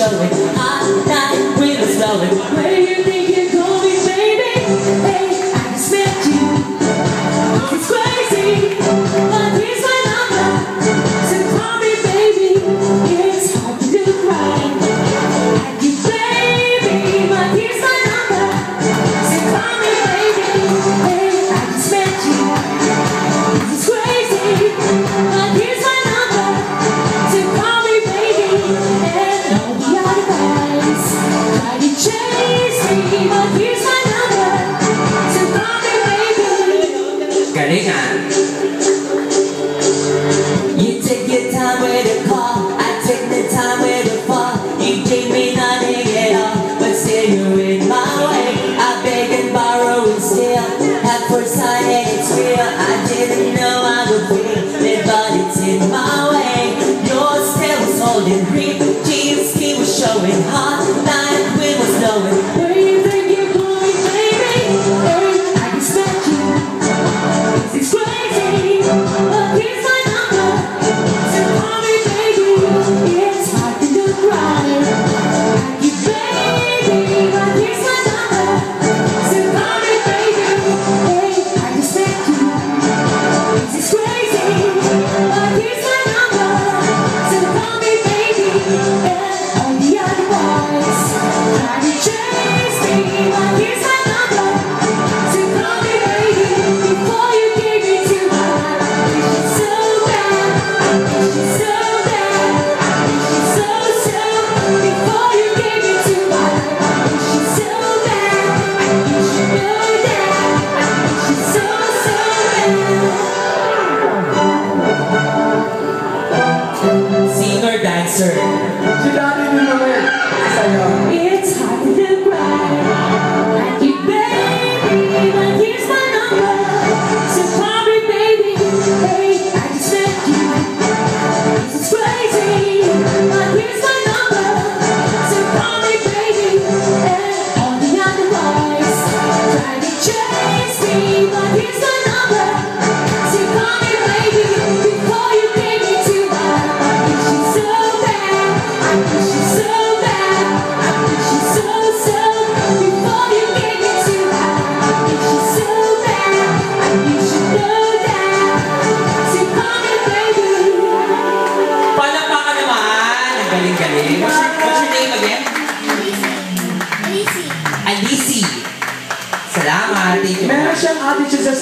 showing. Hot night, wind is blowing. Where you think you're going, baby? Hey, I just met you. It's crazy, but here's my number. So call me, baby. It's hard to look right at you, baby, but here's my number. So call me, baby. Hey, I just met you. It's crazy, but here's my number. So call me, baby. And all the other guys try to chase me, but here's my number. So call me, baby. Galing ah. You take your time with the call, I take the time with the fall. You gave me nothing at all, but still you're in my way. I beg and borrow and steal, at first sight and it's real. I didn't know I would feel it, but it's in my way. Your stare was holding green, jeans skin was showing. Hot night, wind was blowing. Where you think you're going, baby? Hey, I just met you. It's crazy, but here's my number. So call me, baby. It's hard to look right at you, baby, but here's my number. So call me, baby. Hey, I just met you. It's crazy, but here's my number. So call me, baby. And all the other boys try to chase me, but here's my number. So call me, baby. Before you gave me to my life, so bad, so bad, so. Before you gave me to my life, so bad, you should know that. So bad. Singer, dancer. Si Daddy din naman. Sa'yo. It's hard to look right at you, baby, but here's my number. So call me, baby. Hey, I just met you. This is crazy, but here's my number. So call me, baby. And all the other boys try to chase me, but here's my number. So call me, baby. Before you gave me to my life, I wish you so bad. I wish you so bad. I wish you so. Before you gave me to my life, I wish you so bad. I wish you know that. So call me, baby. Palakpakan naman. Ang galing-galing. What's your name again? Alicia. Alicia. Salamat. Thank you. Meron siyang attitude sa